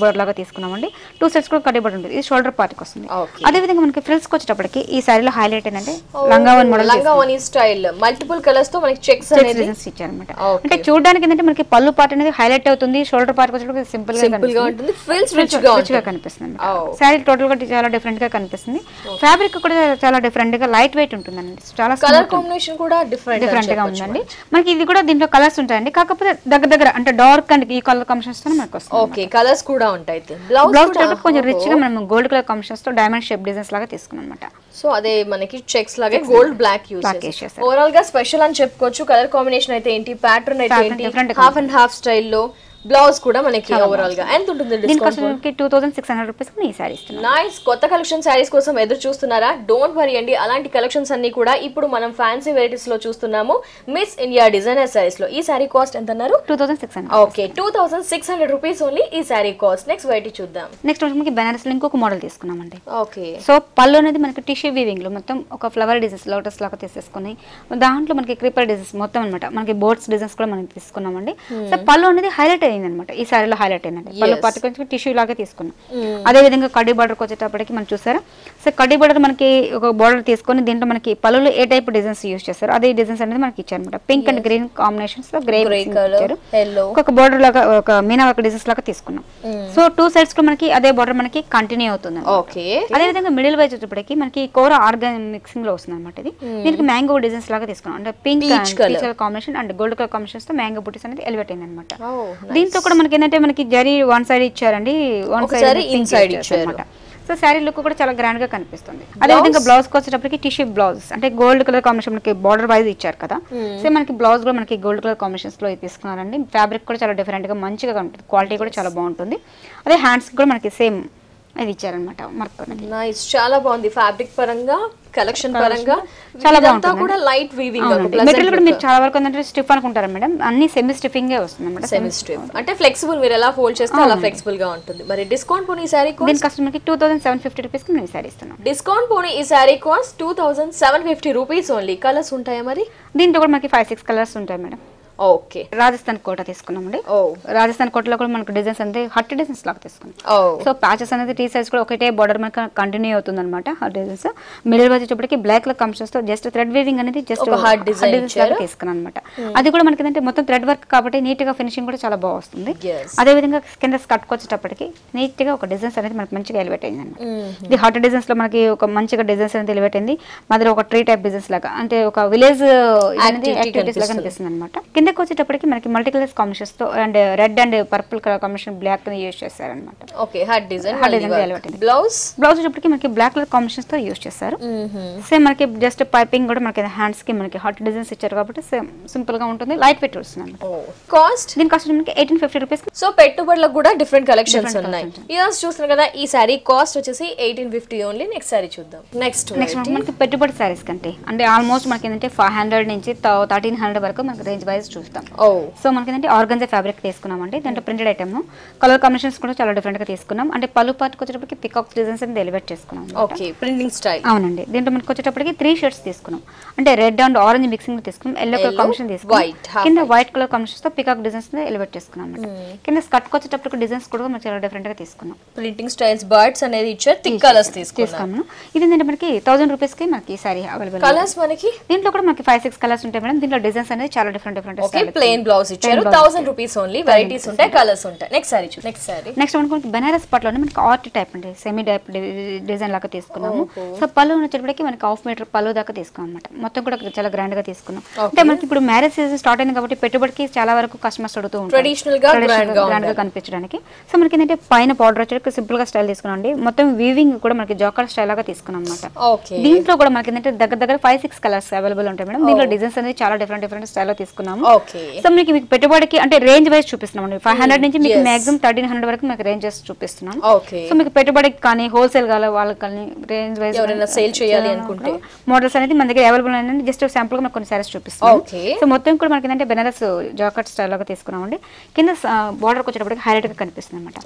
బోర్డర్ లాగా తీసుకున్నామండి. 2 సైడ్స్ కూడా కడ్డీ బోర్డర్ ఉంటుంది. ఇది షోల్డర్ పార్ట్ కి వస్తుంది. అదే విధంగా మనకి ఫ్రిల్స్ కి వచ్చేటప్పటికి ఈ సారీలో హైలైట్ ఏంటంటే లంగావన్ మోడల్, లంగావని స్టైల్ మల్టిపుల్ కలర్స్ తో మనకి చెక్స్ అనేది ఇచ్చారన్నమాట. అంటే చూడడానికి ఏంటంటే మనకి పళ్ళు పార్ట్ అనేది అనేది హైలైట్ అవుతుంది. షోల్డర్ పార్ట్ వచ్చేటప్పుడు సింపుల్ గా ఉంటుంది, ఫ్రిల్స్ రిచ్ గా కనిపిస్తుంది. శారీ టోటల్ గా చాలా డిఫరెంట్ గా కనిపిస్తుంది. ఫ్యాబ్రిక్ కూడా చాలా డిఫరెంట్ గా లైట్ వెయిట్ ఉంటుందండి. చాలా కలర్ కాంబినేషన్ కూడా డిఫరెంట్ గా ఉందండి. మనకి ఇది కూడా దీంట్లో కలర్స్ ఉంటాయండి, కాకపోతే దగ్గర అంటే డార్క్ అండ్ ఈ కలర్ కాంబినేషన్స్ తో మనకు వస్తుంది. ఓకే, కలర్స్ కూడా ఉంటాయి. బ్లౌజ్ కొంచెం రిచ్ గా మనం గోల్డ్ కలర్ కాంబినేషన్స్ తో డైమండ్ షేప్ డిజైన్స్ లాగా తీసుకున్నాం అన్నమాట. సో అదే మనకి చెక్స్ లాగే గోల్డ్ బ్లాక్ యూస్ చేశారు. ఓవరాల్ గా స్పెషల్ అని చెప్పుకోవచ్చు. కలర్ కాంబినేషన్ అయితే ఏంటి, ప్యాటర్న్ అయితే ఏంటి, హాఫ్ అండ్ హాఫ్ స్టైల్లో బ్లౌజ్ కూడా మనకి ఓవరాల్ గా ఎంత ఉంటుంది డిస్కౌంట్? 2600 రూపీస్ ఈ సారీ ఇస్తున్నాం. నైస్. కొత్త కలెక్షన్ సారీస్ కోసం ఎదురు చూస్తున్నారా? డోంట్ వరీ అండి, అలాంటి కలెక్షన్స్ అన్ని కూడా ఇప్పుడు మనం ఫ్యాన్సీ వెరైటీస్ లో చూస్తున్నాము. మిస్ ఇండియా డిజైనర్ సారీస్ లో. ఈ సారీ కాస్ట్ ఎంత అన్నారు? 2600. ఓకే, 2600 రూపీస్ ఓన్లీ ఈ సారీ కాస్ట్. నెక్స్ట్ వెరైటీ చూద్దాం. నెక్స్ట్ మనకి బెనారస్ లో ఇంకొక మోడల్ తీసుకున్నామండి. ఓకే, సో పళ్ళు అనేది మనకి టిష్యూ వీవింగ్ లో మొత్తం ఒక ఫ్లవర్ డిజైన్స్ లోటస్ లాగా తీసేసుకుని దాంట్లో మనకి క్రీపర్ డిజైన్స్ మొత్తం అనమాట. మనకి బోర్డ్స్ డిజైన్స్ కూడా మనం తీసుకున్నామండి. సో పళ్ళు అనేది హైలైట్ అయింది అనమాట. ఈ సారీలో హైలైట్ అయిందండి. పళ్ళు పార్ట్ కొంచెం టిష్యూ లాగా తీసుకున్నాం. అదే విధంగా కడ్డీ బార్డర్ వచ్చేటప్పటికి మనం చూసారా, సో కడ్డీ బార్డర్ మనకి ఒక బార్డర్ తీసుకొని దీంట్లో మనకి పళ్ళులో ఏ టైప్ డిజైన్స్ యూస్ చేస్తారు అదే డిజైన్స్ అనేది మనకి ఇచ్చారనమాట. పింక్ అండ్ గ్రీన్ కాంబినేషన్స్ లో గ్రే ఇచ్చారు. ఒక బార్డర్ లాగా ఒక మీనా వర్క్ డిజైన్స్ లాగా తీసుకున్నాం. సో టూ సైడ్స్ లో మనకి అదే బార్డర్ మనకి కంటిన్యూ అవుతుంది. ఓకే, అదే విధంగా మిడిల్ వైజ్ వచ్చేటప్పటికి మనకి కోర ఆర్గాన్ మిక్సింగ్ లో వస్తుంది అనమాట. ఇది దీనికి మ్యాంగో డిజైన్స్ లాగా తీసుకున్నాం. అంటే pink colour combination and gold colour combinations తో మ్యాంగో బుటీస్ అనేది ఎలివేట్ అయింది అనమాట. దీంతో కూడా మనకి ఏంటంటే మనకి జరీ వన్ సైడ్ ఇచ్చారండి, వన్ సైడ్ ఇన్సైడ్ ఇచ్చారన్నమాట. సో శారీ లుక్ కూడా చాలా గ్రాండ్ గా కనిపిస్తుంది. అదే విధంగా బ్లౌజ్ వచ్చేటప్పటికి టిష్యూ బ్లౌజ్ అంటే గోల్డ్ కలర్ కాంబినేషన్ మనకి బార్డర్ వైజ్ ఇచ్చారు కదా. సో మనకి బ్లౌజ్ కూడా మనకి గోల్డ్ కలర్ కాంబినేషన్స్ లో తీసుకున్నారండి. ఫ్యాబ్రిక్ కూడా చాలా డిఫరెంట్ గా మంచిగా ఉంటుంది, క్వాలిటీ కూడా చాలా బాగుంటుంది. అదే హ్యాండ్స్ కూడా మనకి సేమ్ అది ఇచ్చారనమాట. నైస్, చాలా బాగుంది. ఫ్యాబ్రిక్ పరంగా, కలెక్షన్ పరంగా చాలా బాగుంటుంది. కూడా లైట్ వీవింగ్. మెటీరియల్ కూడా మీరు చాలా వరకు ఏంటంటే స్టిఫ్ అనుకుంటారా మేడం, అన్ని సెమీ స్టిఫింగ్ వస్తుంది అనమాట. సెమీ స్టిఫ్ అంటే ఫ్లెక్సిబుల్, మీరు ఎలా ఫోల్డ్ చేస్తే అలా ఫ్లెక్సిబుల్ గా ఉంటుంది. మరి డిస్కౌంట్ పోనీ ఈ సారీ కాస్ట్? దీని కస్టమర్ కి 2750 రూపీస్ కి మేము ఈ సారీ ఇస్తున్నాం. డిస్కౌంట్ పోనీ ఈ sorry cost 2750 rupees only. Colours ఉంటాయా మరి? దీంట్లో కూడా మనకి 5-6 కలర్స్ ఉంటాయి మేడం. ఓకే, రాజస్థాన్ కోట తీసుకున్నామండి. రాజస్థాన్ కోటలో కూడా మనకు డిజైన్స్ అంటే హట్ డిజైన్స్ లాగా తీసుకున్నాం. సో ప్యాచెస్ అనేది టీ సైజ్ కూడా ఒకటే బార్డర్ మనకి కంటిన్యూ అవుతుంది అనమాట. హట్ డిజైన్స్ మిడిల్ వచ్చేటప్పటికి బ్లాక్ కలర్ కాంబినేషన్స్ తో జస్ట్ థ్రెడ్ వీవింగ్ అనేది జస్ట్ హార్ట్ డిజైన్స్ లాగా తీసుకున్నాం అనమాట. అది కూడా మనకి ఏంటంటే మొత్తం థ్రెడ్ వర్క్ కాబట్టి నీట్ గా ఫినిషింగ్ కూడా చాలా బాగా వస్తుంది. అదే విధంగా కింద స్కర్ట్ వచ్చేటప్పటికి నీట్ గా ఒక డిజైన్స్ అనేది మనకి మంచిగా ఎలివేట్ అయిందండి. ఇది హట్ డిజైన్స్ లో మనకి ఒక మంచిగా డిజైన్స్ అనేది ఎలివేట్ అయింది. మధ్యలో ఒక ట్రీ టైప్ డిజైన్స్ లాగా అంటే ఒక విలేజ్ యాక్టివిటీస్ లాగా అనిపిస్తుంది అనమాట. కిందకి వచ్చేటప్పటికి మనకి మల్టీ కలర్స్ కాంబినేషన్స్ తో and red and purple colour combination black ని యూస్ చేశారన్నమాట. ఓకే, హట్ డిజైన్ బ్లౌజ్ వచ్చేటప్పటికి మనకి బ్లాక్ కలర్ కాంబినేషన్స్ తో యూస్ చేశారు. సేమ్ మనకి జస్ట్ పైపింగ్ కూడా మనకి హ్యాండ్స్ కి మనకి హట్ డిజైన్స్ ఇచ్చారు కాబట్టి సేమ్ సింపుల్ గా ఉంటుంది, లైట్ వెయిట్ వస్తుంది. కాస్ట్ దీని కాస్ట్ మనకి 1850 రూపీస్. సో పెట్టుబడులకు కూడా డిఫరెంట్ కలెక్షన్స్ ఉన్నాయి. ఈ రోజు చూస్తున్నారు కదా, ఈ సారీ కాస్ట్ వచ్చేసి 1850 ఓన్లీ. నెక్స్ట్ సారీ చూద్దాం. నెక్స్ట్ మనకి పెట్టుబడి సారీస్ కంటే అంటే ఆల్మోస్ట్ మనకి ఏంటంటే 500 నుంచి 1300 వరకు మనకి రేంజ్ వైజ్ చూస్తాం. సో మనకి ఏంటంటే ఆర్గన్జా ఫ్యాబ్రిక్ తీసుకున్నామండి. దాంట్లో ప్రింటెడ్ ఐటమ్ కలర్ కాంబినేషన్స్ కూడా చాలా డిఫరెంట్ గా తీసుకున్నాం. అంటే పళ్ళు పార్ట్కి వచ్చేటప్పటికి పికాక్ డిజైన్స్ అనేది ఎలివేట్ చేసుకున్నాం. Okay, printing style. అవునండి. దీంట్లో మనకి వచ్చేటప్పటికి 3 షేడ్స్ తీసుకున్నాం. అంటే రెడ్ అండ్ ఆరెంజ్ మిక్సింగ్ లో తీసుకున్నాం. ఎల్లో కలర్ కాంబినేషన్ తీసుకున్నాం. కింద వైట్ కలర్ కాంబినేషన్స్ తో పికాక్ డిజైన్స్ ఎలివేట్ చేసుకున్నాం అన్నమాట. కింద స్కర్ట్ వచ్చేటప్పటికి డిజైన్స్ కూడా మనం చాలా డిఫరెంట్ గా తీసుకున్నాం. ప్రింటింగ్ స్టైల్స్ బర్డ్స్ అనేది ఇచ్చారు, థిక్ కలర్స్ తీసుకున్నాము. ఇది ఏంటంటే మనకి 1000 రూపీస్ కి మనకి సారీ అవైలబుల్. కలర్స్ మనకి దీంట్లో కూడా మనకి 5-6 కలర్స్ ఉంటాయి మేడం. దీంట్లో డిజైన్స్ అనేది చాలా డిఫరెంట్ ఓకే, ప్లెయిన్ బ్లౌజ్ ఇచ్చారు. 1000 రూపీస్ ఓన్లీ. వెరైటీస్ ఉంటాయి, కలర్స్ ఉంటాయి. నెక్స్ట్ సారీ మనకి బనారస్ పట్టులోనే మనకి ఆర్ట్ టైప్ అంటే సెమీ టైప్ డిజైన్ లాగా తీసుకున్నాము. సో పళ్ళు వచ్చేటప్పటికి మనకి 1/2 మీటర్ పళ్ళు దాకా తీసుకున్నాం అనమాట. మొత్తం కూడా చాలా గ్రాండ్ గా తీసుకున్నాం. అంటే మనకి ఇప్పుడు మ్యారేజ్ సీజన్ స్టార్ట్ అయింది కాబట్టి పెట్టుబడికి చాలా వరకు కస్టమర్స్ అడుగుతూ ఉంటారు ట్రెడిషనల్ గా గ్రాండ్ గా కనిపించడానికి. సో మనకి ఏంటంటే పైన పౌడర్ వచ్చేటప్పుడు సింపుల్ గా స్టైల్ తీసుకున్నాం అండి. మొత్తం వీవింగ్ కూడా మనకి జోకర్ స్టైల్ లాగా తీసుకున్నాం అనమాట. దీంట్లో కూడా మనకి ఏంటంటే దగ్గర 5-6 కలర్స్ అవైలబుల్ ఉంటాయి మేడం. దీంట్లో డిజైన్స్ అనేది చాలా డిఫరెంట్ స్టైల్ లో తీసుకున్నాము. సో మీకు పెట్టుబడికి అంటే రేంజ్ వైజ్ చూపిస్తున్నాం అండి. 500 నుంచి మీకు మాక్సిమం 1300 వరకు మీకు రేంజెస్ చూపిస్తున్నాం. సో మీకు పెట్టుబడికి కానీ హోల్సేల్ గా వాళ్ళకి కానీ రేంజ్ వైజ్ సేల్ చేయాలి అనుకుంటే మోడల్స్ అనేది మన దగ్గర అవైలబుల్ అనేది జస్ట్ శాంపుల్ గా మనకు కొన్ని సారీస్ చూపిస్తాం. సో మొత్తం కూడా మనకి ఏంటంటే బెనారస్ జాకెట్ స్టైల్ లాగా తీసుకున్నామండి. కింద బార్డర్ వచ్చేటప్పటికి హైలైట్ గా కనిపిస్తుంది అనమాట.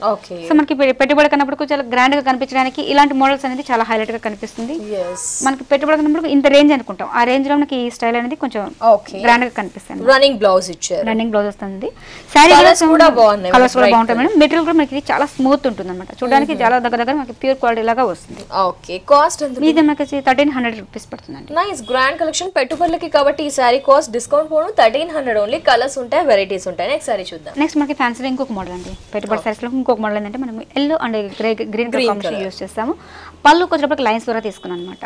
సో మనకి పెట్టుబడి కన్నప్పుడు చాలా గ్రాండ్ గా కనిపించడానికి ఇలాంటి మోడల్స్ అనేది చాలా హైలైట్ గా కనిపిస్తుంది. మనకి పెట్టుబడి కన్నప్పుడు ఇంత రేంజ్ అనుకుంటాం, ఆ రేంజ్ లో మనకి ఈ స్టైల్ అనేది కొంచెం గ్రాండ్ గా కనిపిస్తుంది. రన్నింగ్ రన్నింగ్ బ్లౌజ్ ఇచ్చారు. రన్నింగ్ బ్లౌజ్ వస్తుంది. సారీ కలర్స్ కూడా బాగున్నాయి, కలర్స్ కూడా బాగుంటాయి మేడం. మెటీరియల్ కూడా మనకి చాలా స్మూత్ ఉంటుంది అనమాట, చూడడానికి చాలా దగ్గర మనకి ప్యూర్ క్వాలిటీ లాగా వస్తుంది. ఓకే, కాస్ట్ ఎంత? ఇది మనకి 1300 రూపీస్ పడుతుందండి. నైస్ గ్రాండ్ కలెక్షన్ పెట్టుబడులకి కాబట్టి ఈ సారీ కాస్ట్ డిస్కౌంట్ పోను 1300 ఓన్లీ. కలర్స్ ఉంటాయి, వెరైటీస్ ఉంటాయి. నెక్స్ట్ సారీ చూద్దాం. నెక్స్ట్ మనకి ఫ్యాన్సీలో ఇంకొక మోడల్ అండి, పెట్టుబడి సారీస్ లో ఇంకొక మోడల్ ఏంటంటే మనం yellow and green combination use చేస్తాము. పళ్ళు వచ్చేటప్పటికి లైన్స్ ద్వారా తీసుకున్నాం అనమాట.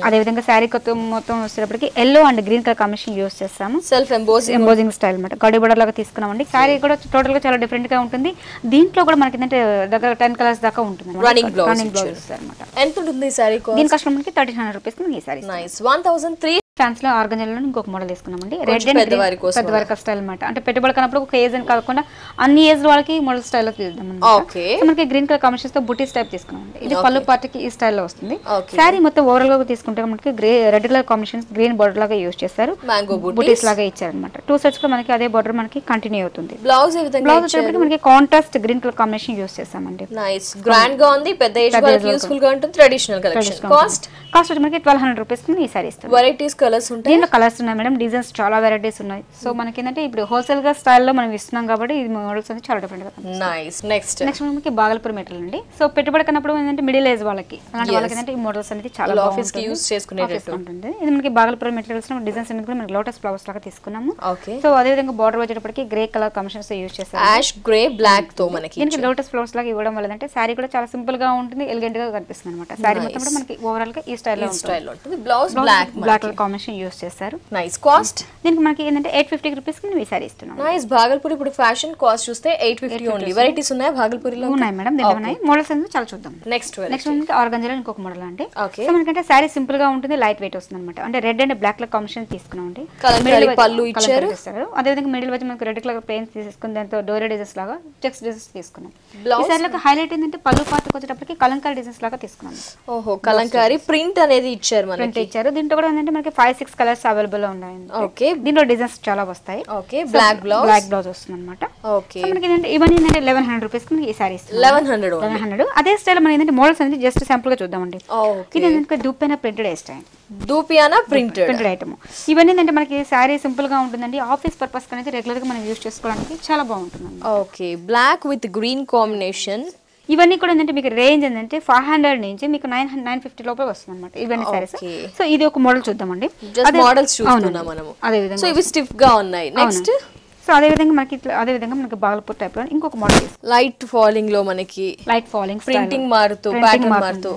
అదే విధంగా శారీ మొత్తం వచ్చేటప్పటికి yellow and green colour combination use చేస్తాము. సెల్ఫ్ ఎంబోజింగ్ స్టైల్ అనమాట, గడి బోర్డర్ లాగా తీసుకున్నామండి. శారీ కూడా టోటల్ గా చాలా డిఫరెంట్ గా ఉంటుంది. దీంట్లో కూడా మనకి ఏంటంటే దగ్గర 10 కలర్స్ దాకా ఉంటుంది. రన్నింగ్ బ్లౌజ్ అనమాట. ఎంత ఉంటుంది ఈ సారీ కాస్ట్? దీని కాస్ట్ మనకి 1300 రూపీస్ ఈ సారీ. నైస్. 1003 ఫ్యాన్స్ లో ఆర్గంజాలో ఇంకొక మోడల్ తీసుకున్నామండి. రెడ్ అండ్ పెద్దవారి స్టైల్ అనమాట. అంటే పెట్టుబడి కన్నప్పుడు ఒక ఏజ్ అని కాకుండా అన్ని ఏజ్ వాళ్ళకి మోడల్ స్టైల్ లో తీద్దాం. మనకి గ్రీన్ కలర్ కాంబినేషన్ తో బుటీస్ టైప్ తీసుకున్నామండి. ఇది పళ్ళు పార్టీకి ఈ స్టైల్ లో వస్తుంది. శారీ మొత్తం ఓవరాల్ గా తీసుకుంటే మనకి red colour combination green border లాగా యూస్ చేస్తారు. బుటీస్ లాగా ఇచ్చారనమాట. 2 సెట్స్ లో మనకి అదే బోర్డర్ మనకి కంటిన్యూ అవుతుంది. బ్లౌజ్ వచ్చేటప్పటికి మనకి contrast green colour combination use చేస్తామండి. నైస్ గ్రాండ్ గా ఉంది, పెద్ద ఏజ్ వాళ్ళకి యూస్ఫుల్ గా ఉంటుంది. Traditional collection. కాస్ట్ వచ్చి మనకి 1200 రూపీస్ ఈ సారీ ఇస్తాం. వెరైటీస్ కలర్స్ ఉంటాయి. దీంట్లో కలర్స్ ఉన్నాయి మేడం, డిజైన్స్ చాలా వెరైటీస్ ఉన్నాయి. సో మనకి ఏంటంటే ఇప్పుడు హోల్సేల్ గా స్టైల్లో మనం ఇస్తున్నాం కాబట్టి ఇది మోడల్స్ అనేది చాలా డిఫరెంట్ గా. నైస్. నెక్స్ట్ మనకి బాగల్పూర్ మెటీరియల్ అండి. సో పెట్టుబడి కన్నప్పుడు ఏంటంటే మిడిల్ ఏజ్ వాళ్ళకి అలాంటి వాళ్ళకి ఏంటంటే ఈ మోడల్స్ అనేది చాలా ఆఫీస్ కి యూస్ చేసుకునేటట్టు ఉంటుంది. ఇది మనకి బాగల్పూర్ మెటీరియల్స్ డిజైన్స్ అనేది కూడా మనకి లోటస్ ఫ్లవర్స్ లాగా తీసుకున్నాము. సో అదే విధంగా బార్డర్ వచ్చేటప్పటికి గ్రే కలర్ కాంబినేషన్స్ యూస్ చేస్తాం. యాష్ గ్రే బ్లాక్ తో మనకి దీనికి లోటస్ ఫ్లవర్స్ లాగా ఇవ్వడం వల్ల అంటే శారీ కూడా చాలా సింపుల్ గా ఉంటుంది, ఎలిగెంట్ గా కనిపిస్తుంది అనమాట. శారీ మొత్తం కూడా మనకి ఓవరాల్ గా ఈ స్టైల్ లో ఉంటుంది. Blouse black colour combination use చేస్తారు. నైస్. కాస్ట్ దీనికి మనకి ఏంటంటే 850 రూపీస్ కి ఈ సారీ ఇస్తున్నాం. నైస్. భాగల్పూర్ ఇప్పుడు ఫ్యాషన్ కాస్ట్ చూస్తే 850 ఓన్లీ. వెరైటీస్ ఉన్నాయి భాగల్పూరిలో? ఉన్నాయి మేడం, దీంట్లో ఉన్నాయి. మోడల్స్ అనేది చాలా చూద్దాం. నెక్స్ట్ మనకి ఆర్గంజాలో ఇంకొక మోడల్ అండి. సో మనకంటే సారీ సింపుల్ గా ఉంటుంది, లైట్ వెయిట్ వస్తుంది అనమాట. అంటే red and black colour combination తీసుకున్నాం అండి. పళ్ళు ఇచ్చారు. అదే విధంగా మిడిల్ వచ్చి మనకి రెడ్ కలర్ ప్లేన్స్ తీసుకుని దాంతో డోరే డిజైన్స్ లాగా చెక్స్ డిజైన్స్ తీసుకున్నాం. ఈ సారీలో హైలైట్ ఏంటంటే పళ్ళు పార్ట్కి వచ్చేటప్పటికి కలంకారీ డిజైన్స్ లాగా తీసుకున్నాం. ఓహో, కలంకారీ ప్రింట్ అనేది ఇచ్చారు మనకి. ప్రింట్ ఇచ్చారు. దీంట్లో కూడా ఏంటంటే మనకి 5-6 కలర్స్ అవైలబుల్ గా ఉన్నాయి. ఓకే, దీంట్లో డిజైన్స్ చాలా వస్తాయి. ఓకే, బ్లాక్ బ్లౌజ్ వస్తుంది అనమాట. ఓకే, మనకి ఏంటంటే ఇవన్నీ ఏంటంటే 1100 రూపీస్ కి ఈ సారీ 1100. అదే స్టైల్ మనకి ఏంటంటే మోడల్స్ అనేది జస్ట్ శాంపుల్ గా చూద్దామండి. ఇది ఏంటంటే దూపైన ప్రింటెడ్ స్టైల్, దూపియానా ప్రింటెడ్ ఐటమ్. ఇవన్నీ ఏంటంటే మనకి శారీ సింపుల్ గా ఉంటుందండి. ఆఫీస్ పర్పస్ అనేది రెగ్యులర్ గా మనం యూజ్ చేసుకోవడానికి చాలా బాగుంటుంది. Okay, black with green combination. ఇవన్నీ కూడా ఏంటంటే మీకు రేంజ్ ఏంటంటే 500 నుంచి మీకు 950 లోపల వస్తుంది అనమాట ఇవన్నీ సారీస్. సో ఇది ఒక మోడల్ చూద్దామండి. మోడల్స్ చూస్తున్నాం మనము. అదే విధంగా సో ఇవి స్టిఫ్ గా ఉన్నాయి. నెక్స్ట్ సో అదే విధంగా మనకి బాగల్పూర్ టైప్ లో ఇంకొక మోడల్ లైట్ ఫాలింగ్ లో మనకి లైట్ ఫాలింగ్ ప్రింటింగ్ మారుతూ ప్యాటర్న్ మారుతూ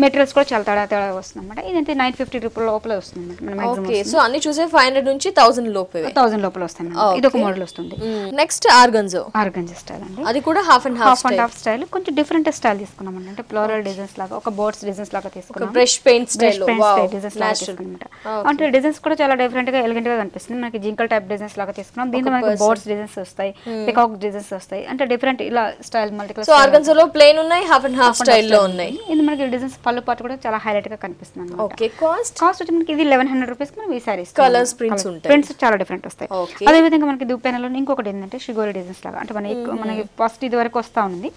మెటీరియల్స్ కూడా చాలా తేడా వస్తుంది అనమాట. ఇదంటే 950 రూపాయల లోపల వస్తుంది అనమాట. ఓకే, సో అన్ని చూసే 500 నుంచి 1000 లోపే 1000 లోపల వస్తాయి. ఇది ఒక మోడల్ వస్తుంది. నెక్స్ట్ ఆర్గంజో స్టైల్ అండి. అది కూడా హాఫ్ అండ్ హాఫ్ స్టైల్, కొంచెం డిఫరెంట్ స్టైల్ తీసుకున్నాం అంటే ఫ్లోరల్ డిజైన్స్ లాగా, ఒక బోర్డ్స్ డిజైన్స్ లాగా తీసుకున్నాం. బ్రష్ పెయింట్ స్టైల్ డిజైన్స్ లాగా తీసుకున్నాం. అంటే డిజైన్స్ కూడా చాలా డిఫరెంట్ గా ఎలిగెంట్ గా కనిపిస్తుంది. మనకి జింకల్ టైప్ డిజైన్స్ లాగా తీసుకున్నాం. దీంట్లో మనకి బోర్డ్స్ డిజైన్స్ వస్తాయి, పికాక్ డిజైన్స్ వస్తాయి. అంటే డిఫరెంట్ ఇలా స్టైల్ మల్టీ కలర్. సో ఆర్గంజోలో ప్లేన్ ఉన్నాయి, హాఫ్ అండ్ హాఫ్ స్టైల్ లో ఉన్నాయి. ఇది మనకి డిజైన్స్ పళ్ళు పాటు కూడా చాలా హైలైట్ గా కనిపిస్తుంది. ఓకే, కాస్ట్ వచ్చి మనకి ఇది 1100 రూపీస్ కి మనం ఈ సారీస్. కలర్స్ ప్రింట్స్ ఉంటాయి, ప్రింట్స్ చాలా డిఫరెంట్ వస్తాయి. అదే విధంగా మనకి దుప్పేనలో ఇంకొకటి ఏంటంటే షిగోరి డిజైన్స్ లాగా, అంటే మనకి ఫస్ట్ ఇది వరకు వస్తా ఉంది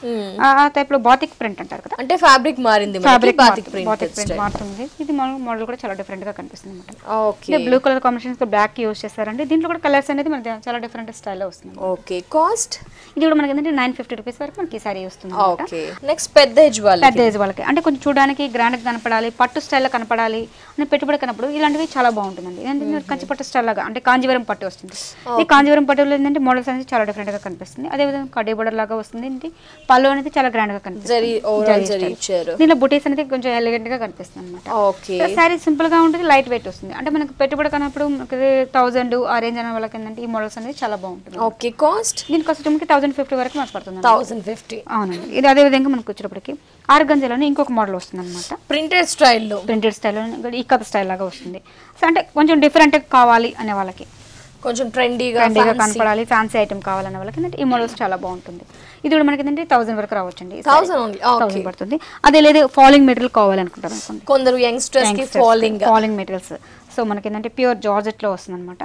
ఆ టైప్ లో బాతిక్ ప్రింట్ అంటారు కదా, అంటే ఫ్యాబ్రిక్ మారింది, బాతిక్ ప్రింట్ మారుతుంది. ఇది మోడల్ కూడా చాలా డిఫరెంట్ గా కనిపిస్తుంది అనమాట. ఓకే, బ్లూ కలర్ కాంబినేషన్స్ తో బ్లాక్ యూస్ చేస్తారండి. దీంట్లో కూడా కలర్స్ అనేది మనకి చాలా డిఫరెంట్ స్టైల్ లో వస్తుంది. ఓకే, కాస్ట్ ఇది కూడా మనకి ఏంటంటే 950 రూపీస్ వరకు మనకి ఈ సారీ వస్తుంది. ఓకే, నెక్స్ట్ పెద్ద ఏజ్ వాళ్ళకి అంటే కొంచెం చూడడానికి గ్రాండ్ గా కనపడాలి, పట్టు స్టైల్లో కనపడాలి అని పెట్టుబడి కన్నప్పుడు ఇలాంటివి చాలా బాగుంటుందండి. ఏంటంటే కంచి పట్టు స్టైల్ లాగా, అంటే కాంజీవరం పట్టు వస్తుంది. ఈ కాంజీవరం పట్టులో ఏంటంటే మోడల్స్ అనేది చాలా డిఫరెంట్ గా కనిపిస్తుంది. అదే విధంగా కడ్డీ బోర్డర్ లాగా వస్తుంది. ఇది పళ్ళు అనేది చాలా గ్రాండ్ గా కనిపిస్తుంది. దీనిలో బుటీస్ అనేది కొంచెం ఎలిగెంట్ గా కనిపిస్తుంది అనమాట. సారీ సింపుల్ గా ఉంటుంది, లైట్ వెయిట్ వస్తుంది. అంటే మనకి పెట్టుబడి కన్నప్పుడు 1000 ఆ రేంజ్ అనే వాళ్ళకి ఏంటంటే ఈ మోడల్స్ అనేది చాలా బాగుంటుంది. ఓకే, కాస్ట్ దీనికి వచ్చేటప్పటికి 1050 వరకు మనకు పడుతుంది. 1050 అవునండి. ఇది అదే విధంగా మనకు వచ్చేటప్పటికి ఆర్గంజాలోనే ఇంకొక మోడల్ వస్తుంది అనమాట. ప్రింటెడ్ స్టైల్లో ఈ కథ స్టైల్ లాగా వస్తుంది. సో అంటే కొంచెం డిఫరెంట్ కావాలి అనే వాళ్ళకి, కొంచెం ట్రెండీగా కనపడాలి, ఫ్యాన్సీ ఐటమ్ కావాలనే వాళ్ళకి ఈ మోడల్స్ చాలా బాగుంటుంది. ఇది కూడా మనకి ఏంటంటే 1000 వరకు రావచ్చండి. 1000 పడుతుంది. అదే లేదు ఫాలింగ్ మెటీరియల్ కావాలనుకుంటారు అనుకోండి, కొందరు యంగ్స్టర్స్ కి ఫాలింగ్ మెటీరియల్స్. సో మనకి ఏంటంటే ప్యూర్ జార్జెట్ లో వస్తుంది అనమాట.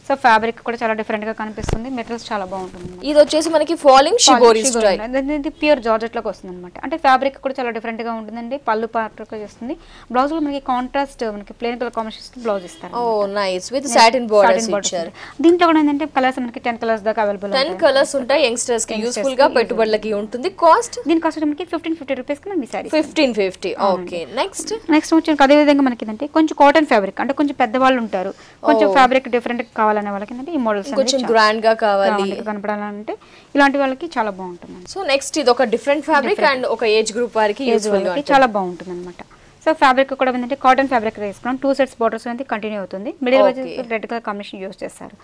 సో ఫ్యాబ్రిక్ కూడా చాలా డిఫరెంట్ గా కనిపిస్తుంది, మెటీరియల్స్ చాలా బాగుంటుంది. ఇది వచ్చేసి మనకి ఫాలింగ్ షిబోరి స్టైల్, ఇది ప్యూర్ జార్జెట్ లోకి వస్తుంది అనమాట. అంటే ఫ్యాబ్రిక్ కూడా చాలా డిఫరెంట్ గా ఉంటుందండి. పళ్ళు పార్ట్ చేస్తుంది, బ్లౌజ్ లో మనకి కాంట్రాస్ట్ మనకి ప్లెయిన్ కలర్ కాంబినేషన్స్ బ్లౌజ్ ఇస్తారు. ఓ నైస్ విత్ సాటిన్ బోర్డర్స్ ఇచ్చారు. దీంట్లో కూడా ఏంటంటే కలర్స్ మనకి 10 కలర్స్ దాకా అవైలబుల్ 10 కలర్స్ ఉంటాయి. యంగ్స్టర్స్ కి యూస్ఫుల్ గా పెట్టుబడులకి ఉంటుంది. కాస్ట్ దీని కాస్ట్ మనకి 1550 రూపీస్ కి మనకి సారీ 1550. ఓకే నెక్స్ట్ వచ్చి అదే విధంగా మనకి ఏంటంటే కొంచెం కాటన్ ఫ్యాబ్రిక్, అంటే కొంచెం పెద్దవాళ్ళు ఉంటారు, కొంచెం ఫ్యాబ్రిక్ డిఫరెంట్ కావాలనే వాళ్ళకి ఏంటంటే ఈ మోడల్స్ కొంచెం గ్రాండ్ గా కావాలి కనపడాలంటే ఇలాంటి వాళ్ళకి చాలా బాగుంటుంది. సో నెక్స్ట్ ఇది ఒక డిఫరెంట్ ఫ్యాబ్రిక్ అండ్ ఒక ఏజ్ గ్రూప్ వారికి యూస్ఫుల్ గా చాలా బాగుంటుంది అనమాట. సో ఫ్యాబ్రిక్ కూడా ఏంటంటే కాటన్ ఫ్యాబ్రిక్ తీసుకున్నాం. 2 సెట్స్ బోర్డర్స్ అనేది కంటిన్యూ అవుతుంది. మిడిల్ వచ్చేసి రెడ్ కలర్ కాంబినేషన్ యూస్ చేస్తారు.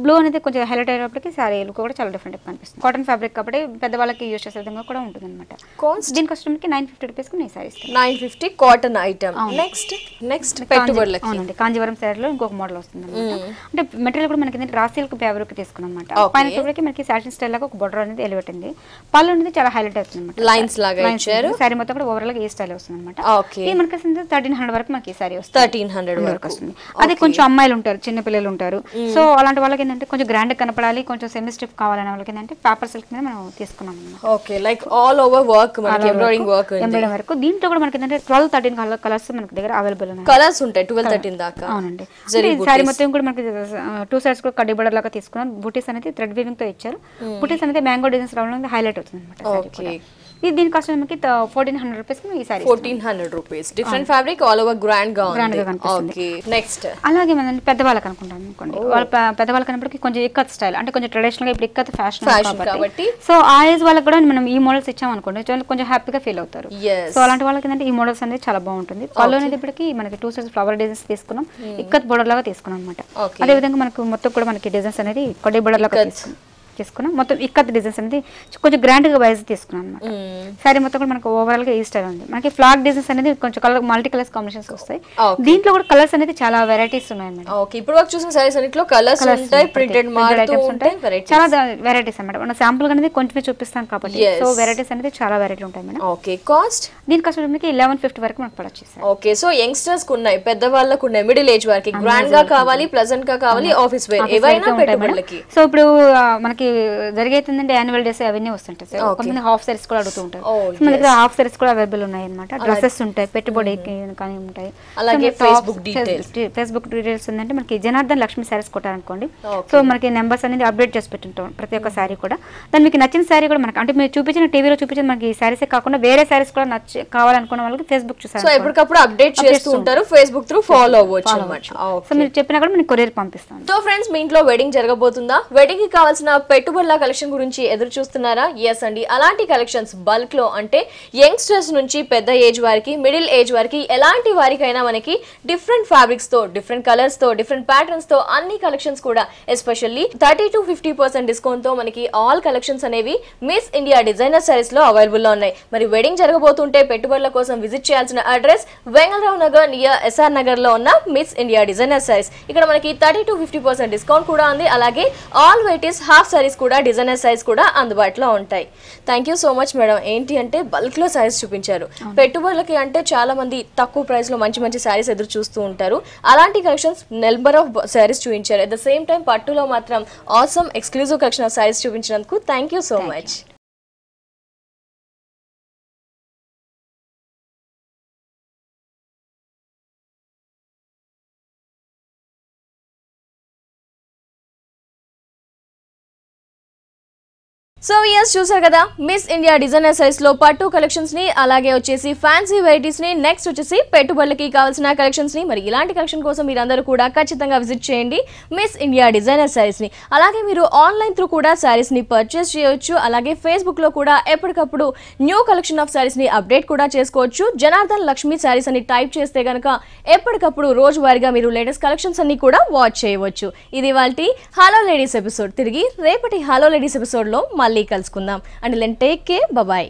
బ్లూ అనేది కొంచెం హైలైట్ అయ్యేటప్పటికి సారీ లుక్ కూడా చాలా డిఫరెంట్ గా కనిపిస్తుంది. కాటన్ ఫ్యాబ్రిక్ కాబట్టి పెద్దవాళ్ళకి యూస్ చేసే విధంగా కూడా ఉంటుంది అనమాట. దీని కస్టమర్కి 950 రూపీస్ కి సారీ 950 కాటన్ ఐటమ్. నెక్స్ట్ పెట్టుబడులకి అవునండి, కాంజీవరం శారీ లో ఇంకొక మోడల్ వస్తుంది అనమాట. అంటే మెటీరియల్ కూడా మనకి ఏంటంటే రా సిల్క్ ఫ్యాబ్రిక్ తీసుకున్నాం అనమాట. పైన ఫ్యాబ్రిక్ మనకి సాటిన్ స్టైల్ లాగా ఒక బోర్డర్ అనేది ఎలివేట్ ఉంది. పళ్ళు అనేది చాలా హైలైట్ అవుతుంది అనమాట. లైన్స్ లాగా ఇచ్చారు. సారీ మొత్తం కూడా ఓవరాల్ గా ఈ స్టైల్ వస్తుంది అనమాట. ఇది మనకి 1300 వరకు మనకి సారీ వస్తుంది. 1300 వరకు వస్తుంది. అది కొంచెం అమ్మాయిలు ఉంటారు, చిన్న పిల్లలు ఉంటారు. సో అలాంటి వాళ్ళకి ఏంటంటే కొంచెం గ్రాండ్ కనపడాలి, కొంచెం సెమీ స్టిఫ్ కావాలనే వాళ్ళకి ఏంటంటే పేపర్ సిల్క్ మీద మనం తీసుకున్నాం. Okay like all over work మనకి ఎంబ్రాయిడింగ్ వర్క్ వరకు. దీంట్లో కూడా మనకి ఏంటంటే 12-13 కలర్స్ మనకి దగ్గర అవైలబుల్ ఉన్నాయి. కలర్స్ ఉంటాయి 12-13 దాకా. అవునండి. సారీ మొత్తం కూడా మనకి 2 సైడ్స్ కూడా కడ్డీ బోర్డర్ లాగా తీసుకున్నాం. బూటీస్ అనేది థ్రెడ్ వీవింగ్ తో ఇచ్చారు. బూటీస్ అనేది మ్యాంగో డిజైన్స్ రావడం హైలైట్ అవుతుంది అనమాట. దీని కాస్ట్ మనకి 1400 రూపీస్ ఈ sorry 1400 rupees. Different fabric all over grand గా కనిపిస్తుంది. ఓకే నెక్స్ట్ అలాగే మనం పెద్దవాళ్ళకి అనుకుంటాం అనుకోండి, వాళ్ళ పెద్దవాళ్ళకి కనపడికి కొంచెం ఇక్కత్ స్టైల్, అంటే కొంచెం ట్రెడిషనల్ గా ఇప్పుడు ఇక్కత్ ఫ్యాషన్ కాబట్టి సో ఆ ఏజ్ వాళ్ళకి కూడా మనం ఈ మోడల్స్ ఇచ్చాం అనుకోండి, కొంచెం హ్యాపీగా ఫీల్ అవుతారు. సో అలాంటి వాళ్ళకి ఏంటంటే ఈ మోడల్స్ అనేది చాలా బాగుంటుంది. పళ్ళు అనేది ఇప్పటికి మనకి 2 సైడ్స్ ఫ్లవర్ డిజైన్స్ తీసుకున్నాం, ఇక్కత్ బోర్డర్ లాగా తీసుకున్నాం అనమాట. అదే విధంగా మనకు మొత్తం కూడా మనకి డిజైన్స్ అనేది కడ్డీ బోర్డర్ లాగా తీసుకున్నాం. మొత్తం ఇక్కత్ డిజైన్స్ అనేది కొంచెం గ్రాండ్ గా వైజ్ తీసుకున్నాం అనమాట. సారీ మొత్తం కూడా మనకు ఓవరాల్ గా ఈ స్టైల్ ఉంది. మనకి ఫ్లాగ్ డిజైన్స్ అనేది కొంచెం కలర్ మల్టీ కలర్స్ కాంబినేషన్స్ వస్తాయి. దీంట్లో కూడా కలర్స్ అనేది చాలా వెరైటీస్ ఉన్నాయి మేడం. ఓకే ఇప్పుడు వరకు చూసిన సారీస్ అన్నిట్లో కలర్స్ ఉంటాయి, ప్రింటెడ్ మారుతూ ఉంటాయి, చాలా వెరైటీస్ అన్నమాట. మనం శాంపుల్ గా అనేది కొంచెం చూపిస్తాం కాబట్టి సో వెరైటీస్ అనేది చాలా వెరైటీ ఉంటాయి మేడం. ఓకే కాస్ట్ దీని కాస్ట్ మనకి 1150 వరకు మనకు పడొచ్చు. ఓకే సో యంగ్స్టర్స్ కు ఉన్నాయి, పెద్ద వాళ్ళకు ఉన్నాయి, మిడిల్ ఏజ్ వారికి గ్రాండ్ గా కావాలి, ప్లెజెంట్ గా కావాలి, ఆఫీస్ వేర్ ఏవైనా పెట్టుబడులకి. సో ఇప్పుడు మనకి జరిగేతుందంటే యాన్యువల్ డేస్ అవన్నీ వస్తుంటాయి. కొంతమంది హాఫ్ సారీస్ కూడా అడుగుతూ ఉంటారు. మన దగ్గర హాఫ్ సారీస్ కూడా అవైలబుల్ ఉన్నాయి అనమాట. డ్రెస్సెస్ ఉంటాయి, పెట్టుబడి కానీ ఉంటాయి. అలాగే ఫేస్బుక్ డీటెయిల్స్ ఉందంటే మనకి జనార్దన్ లక్ష్మి సారీస్ కొట్టారనుకోండి, సో మనకి నెంబర్స్ అనేది అప్డేట్ చేసి పెట్టుంటాం ప్రతి ఒక్క సారీ కూడా. దాని మీకు నచ్చిన సారీ కూడా మనకి అంటే మీరు చూపించిన టీవీలో చూపించిన మనకి ఈ సారీసే కాకుండా వేరే సారీస్ కూడా కావాలనుకున్న వాళ్ళకి ఫేస్బుక్ చూసారు. సో ఎప్పటికప్పుడు అప్డేట్ చేస్తూ ఉంటారు, ఫేస్బుక్ త్రూ ఫాలో అవ్వచ్చు అన్నమాట. సో మీరు చెప్పినా కూడా మీకు కొరియర్ పంపిస్తాం. సో ఫ్రెండ్స్ మీ ఇంట్లో వెడ్డింగ్ జరగబోతుందా? వెడ్డింగ్ కి కావాల్సిన పెట్టుబడుల కలెక్షన్ గురించి ఎదురు చూస్తున్నారా? ఎస్ అండి, అలాంటి కలెక్షన్స్ బల్క్ లో అంటే యంగ్స్టర్స్ నుంచి పెద్ద ఏజ్ వారికి, మిడిల్ ఏజ్ వారికి, ఎలాంటి వారికైనా మనకి డిఫరెంట్ ఫ్యాబ్రిక్స్ తో, డిఫరెంట్ కలర్స్ తో, డిఫరెంట్ ప్యాటర్న్స్ తో అన్ని కలెక్షన్స్ కూడా ఎస్పెషల్లీ 30-50% డిస్కౌంట్ తో మనకి ఆల్ కలెక్షన్స్ అనేవి మిస్ ఇండియా డిజైనర్ సారీస్ లో అవైలబుల్ లో ఉన్నాయి. మరి వెడ్డింగ్ జరగబోతుంటే పెట్టుబడుల కోసం విజిట్ చేయాల్సిన address Vengalrao Nagar near SR Nagar లో ఉన్న మిస్ ఇండియా డిజైనర్ సారీస్. ఇక్కడ మనకి 30-50% డిస్కౌంట్ కూడా ఉంది. అలాగే ఆల్ వెరైటీస్ హాఫ్ సారీస్ కూడా డిజైనర్ సైజ్ కూడా అందుబాటులో ఉంటాయి. Thank you so much madam. ఏంటి అంటే బల్క్ లో సారీస్ చూపించారు. పెట్టుబడులకి అంటే చాలా మంది తక్కువ ప్రైస్ లో మంచి మంచి సారీస్ ఎదురు చూస్తూ ఉంటారు. అలాంటి కలెక్షన్స్ నెంబర్ ఆఫ్ సారీస్ చూపించారు. అట్ ద సేమ్ టైం పట్టులో మాత్రం awesome exclusive collection of saris చూపించినందుకు thank you so much. So yes చూసారు కదా మిస్ ఇండియా డిజైనర్ సైజ్ లో పట్టు కలెక్షన్స్ ని, అలాగే వచ్చేసి ఫ్యాన్సీ వెరైటీస్ ని, నెక్స్ట్ వచ్చేసి పెట్టుబడులకి కావాల్సిన కలెక్షన్స్ ని. మరి ఇలాంటి కలెక్షన్ కోసం మీరందరూ కూడా ఖచ్చితంగా విజిట్ చేయండి మిస్ ఇండియా డిజైనర్ సారీస్ ని. అలాగే మీరు ఆన్లైన్ త్రూ కూడా సారీస్ ని పర్చేస్ చేయొచ్చు. అలాగే ఫేస్బుక్ లో కూడా ఎప్పటికప్పుడు న్యూ కలెక్షన్ ఆఫ్ సారీస్ ని అప్డేట్ కూడా చేసుకోవచ్చు. జనార్దన్ లక్ష్మి సారీస్ అని టైప్ చేస్తే గనక ఎప్పటికప్పుడు రోజువారీగా మీరు లేటెస్ట్ కలెక్షన్స్ అన్ని కూడా వాచ్ చేయవచ్చు. ఇది వాల్టి హలో లేడీస్ ఎపిసోడ్. తిరిగి రేపటి హలో లేడీస్ ఎపిసోడ్ లో మళ్ళీ కలుసుకుందాం. And take care, bye.